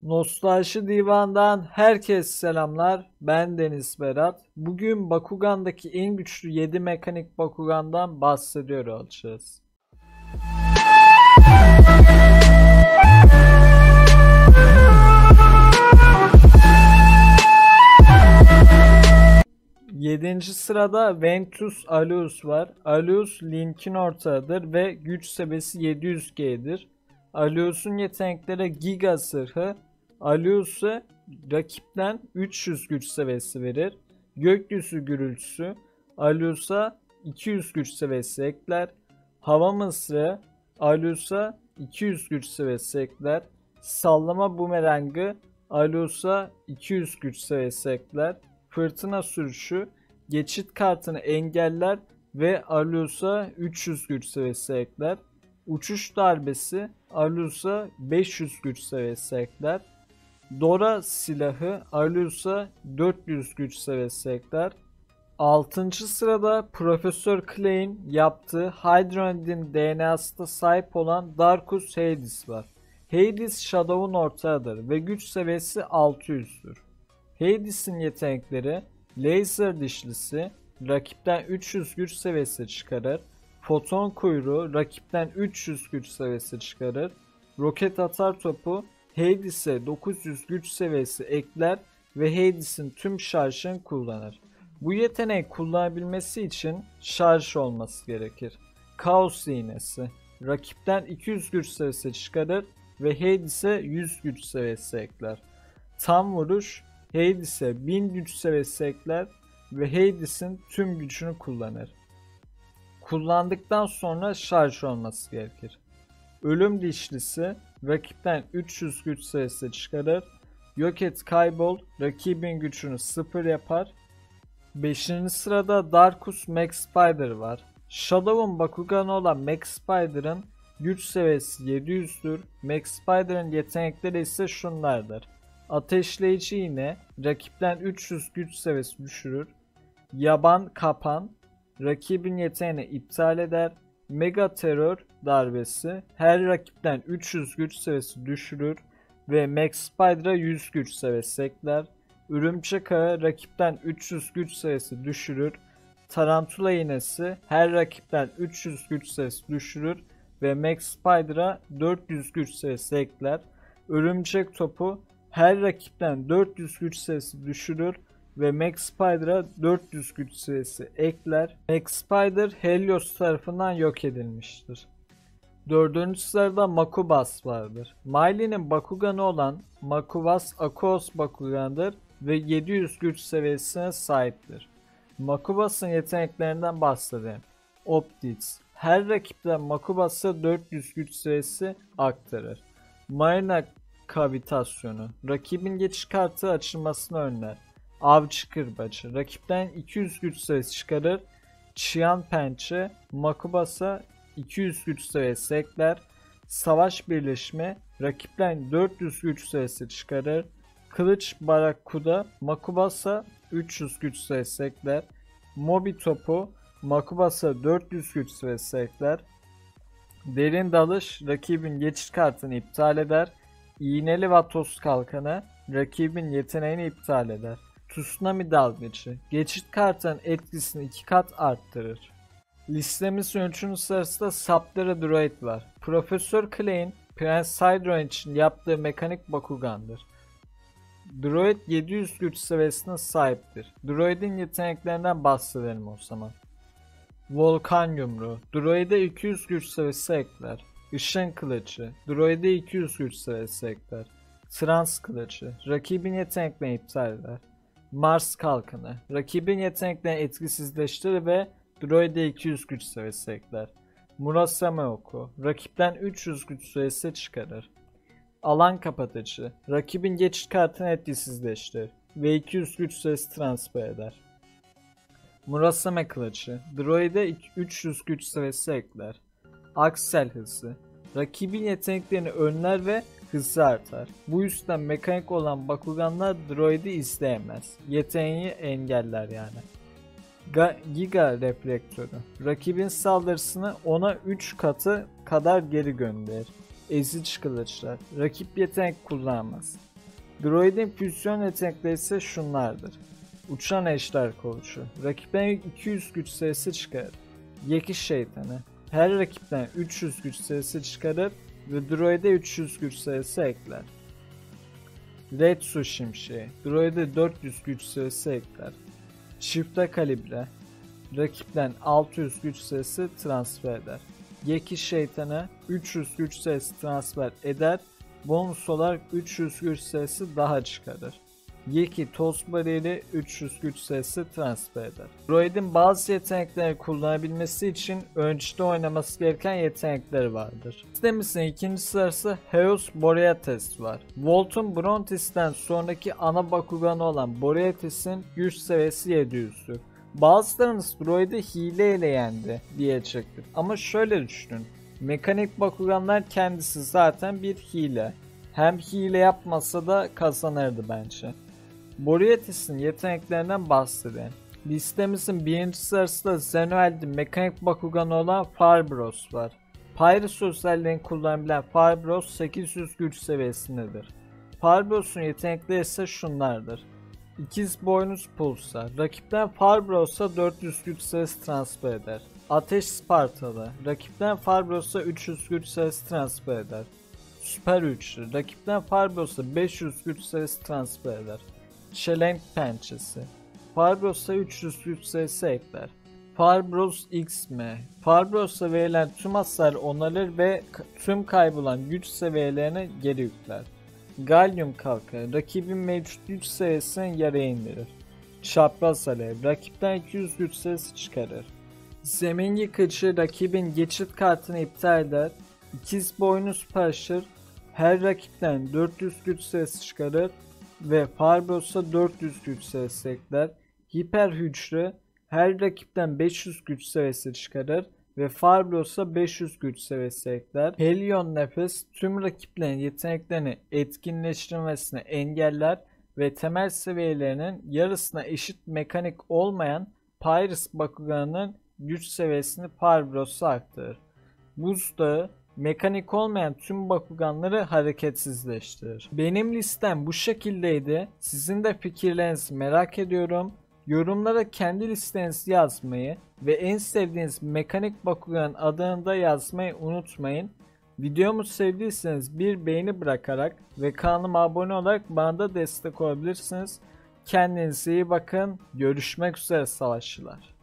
Nostalji Divan'dan herkese selamlar. Ben Deniz Berat. Bugün Bakugan'daki en güçlü 7 mekanik Bakugan'dan bahsediyor olacağız. Yedinci sırada Ventus Aleus var. Aleus Link'in ortağıdır ve güç seviyesi 700G'dir. Aleus'un yetenekleri Giga Zırhı, Aleus'a rakipten 300 güç seviyesi verir. Gökyüzü Gürültüsü, Aleus'a 200 güç seviyesi ekler. Hava Mısırı, Aleus'a 200 güç seviyesi ekler. Sallama Bumerangı, Aleus'a 200 güç seviyesi ekler. Fırtına Sürüşü, geçit kartını engeller ve Aleus'a 300 güç seviyesi ekler. Uçuş Darbesi, Aleus'a 500 güç seviyesi ekler. Dora Silahı, Aleus'a 400 güç seviyesi ekler. 6. sırada Profesör Clay'in yaptığı Hydroid'in DNA'sına sahip olan Darkus Hades var. Hades Shadow'un ortağıdır ve güç seviyesi 600'dür. Hades'in yetenekleri Laser Dişlisi, rakipten 300 güç seviyesi çıkarır. Foton Kuyruğu, rakipten 300 güç seviyesi çıkarır. Roket Atar Topu, Hades'e 900 güç seviyesi ekler ve Hades'in tüm şarjını kullanır. Bu yeteneği kullanabilmesi için şarj olması gerekir. Kaos İğnesi, rakipten 200 güç seviyesi çıkarır ve Hades'e 100 güç seviyesi ekler. Tam Vuruş, Hades'e 1000 güç seviyesi ekler ve Hades'in tüm gücünü kullanır. Kullandıktan sonra şarj olması gerekir. Ölüm Dişlisi, rakipten 300 güç seviyesi çıkarır. Yok et kaybol, rakibin gücünü 0 yapar. 5. sırada Darkus Max Spider var. Shadow'un Bakuganı olan Max Spider'ın güç seviyesi 700'dür. Max Spider'ın yetenekleri ise şunlardır. Ateşleyici iğne, rakipten 300 güç seviyesi düşürür. Yaban kapan, rakibin yeteneğini iptal eder. Mega Terör darbesi, her rakipten 300 güç seviyesi düşürür ve Max Spider'a 100 güç seviyesi ekler. Örümcek Ağı, rakipten 300 güç seviyesi düşürür. Tarantula iğnesi, her rakipten 300 güç seviyesi düşürür ve Max Spider'a 400 güç seviyesi ekler. Örümcek Topu, her rakipten 400 güç seviyesi düşürür ve Max Spider'a 400 güç seviyesi ekler. Max Spider Helios tarafından yok edilmiştir. 4. sırada Makubas vardır. Miley'nin Bakuganı olan Makubas Akos Bakugan'dır ve 700 güç seviyesine sahiptir. Makubas'ın yeteneklerinden bahsedelim. Optics, her rakipten Makubas'a 400 güç seviyesi aktarır. Marina Kavitasyonu, rakibin geçiş kartı açılmasını önler. Avcı Kırbacı, rakipten 200 güç seviyesi çıkarır. Çiyan Pençe, Makubas'a 200 güç seviyesi ekler. Savaş Birleşme, rakipten 400 güç seviyesi çıkarır. Kılıç Barakuda, Makubas'a 300 güç seviyesi ekler. Mobi Topu, Makubas'a 400 güç seviyesi ekler. Derin Dalış, rakibin geçiş kartını iptal eder. İğneli Vatos Kalkanı, rakibin yeteneğini iptal eder. Tsunami Dalgıcı, geçit kartının etkisini 2 kat arttırır. Listemizin 3. sırasında Saptera Droid var. Profesör Clay'in Prince Hydron için yaptığı mekanik Bakugan'dır. Droid 700 güç seviyesine sahiptir. Droid'in yeteneklerinden bahsedelim o zaman. Volkan Yumruğu, Droid'e 200 güç seviyesi ekler. Işın Kılıcı, Droid'e 200 güç seviyesi ekler. Trans Kılıcı, rakibin yeteneklerini iptal eder. Mars Kalkanı, rakibin yeteneklerini etkisizleştirir ve Droid'e 200 güç seviyesi ekler. Murasame Oku, rakipten 300 güç seviyesi çıkarır. Alan Kapatıcı, rakibin geçit kartını etkisizleştirir ve 200 güç seviyesi transfer eder. Murasame Kılıcı, Droid'e 300 güç seviyesi ekler. Aksel Hızı, rakibin yeteneklerini önler ve hızı artar. Bu yüzden mekanik olan Bakuganlar Droid'i izleyemez. Yeteneği engeller yani. Giga Reflektörü, rakibin saldırısını ona 3 katı kadar geri gönderir. Ezici Kılıçlar, rakip yetenek kullanamaz. Droid'in füzyon yetenekleri ise şunlardır. Uçan ejder koğuşu. Rakipten 200 güç sayısı çıkarır. Yekiş şeytanı. Her rakipten 300 güç sayısı çıkarır ve droid'e 300 güç sayısı ekler. Red Su Şimşeği. Droid'e 400 güç sayısı ekler. Çifte kalibre. Rakipten 600 güç sayısı transfer eder. Yekiş şeytanı 300 güç sayısı transfer eder. Bonus olarak 300 güç sayısı daha çıkarır. Yeki toz bariyeri 300 güç sayısı transfer eder. Droid'in bazı yetenekleri kullanabilmesi için öncede oynaması gereken yetenekleri vardır. Listemizin ikinci sırası Heos Boreates var. Volt'un Brontis'ten sonraki ana Bakuganı olan Boreates'in güç seviyesi 700'dür. Bazılarınız droid'i hileyle yendi diyecektir. Ama şöyle düşünün. Mekanik Bakuganlar kendisi zaten bir hile. Hem hile yapmasa da kazanırdı bence. Boreates'in yeteneklerinden bahsedelim. Listemizin birinci sırasında Zenoel'de mekanik Bakugan olan Firebros var. Pyrus özelliğini kullanabilen Firebros 800 güç seviyesindedir. Firebros'un yetenekleri ise şunlardır. İkiz boynuz pulsa. Rakipten Firebros'a 400 güç sayısı transfer eder. Ateş Spartalı. Rakipten Firebros'a 300 güç sayısı transfer eder. Süper Üçlü. Rakipten Firebros'a 500 güç sayısı transfer eder. Çelenk Pençesi. Firebros'a 300 güç sayısı ekler. Firebros XM. Firebros'a verilen tüm hasar onarır ve tüm kaybolan güç seviyelerini geri yükler. Gallium Kalkanı. Rakibin mevcut güç seviyesini yarıya indirir. Çapraz Alev. Rakipten 200 güç sayısı çıkarır. Zemin Yıkıcı. Rakibin geçit kartını iptal eder. İkiz boynuz parçır. Her rakipten 400 güç sayısı çıkarır ve Firebros'a 400 güç sayısı ekler. Hiper Hücre her rakipten 500 güç sayısı çıkarır ve Firebros'a 500 güç seviyesi ekler. Helion Nefes tüm rakiplerin yeteneklerini etkinleştirmesini engeller ve temel seviyelerinin yarısına eşit mekanik olmayan Pyrus Bakugan'ın güç seviyesini Firebros'a aktarır. Buz Dağı mekanik olmayan tüm Bakuganları hareketsizleştirir. Benim listem bu şekildeydi. Sizin de fikirlerinizi merak ediyorum. Yorumlara kendi listenizi yazmayı ve en sevdiğiniz mekanik Bakugan adını da yazmayı unutmayın. Videomu sevdiyseniz bir beğeni bırakarak ve kanalıma abone olarak bana da destek olabilirsiniz. Kendinize iyi bakın. Görüşmek üzere savaşçılar.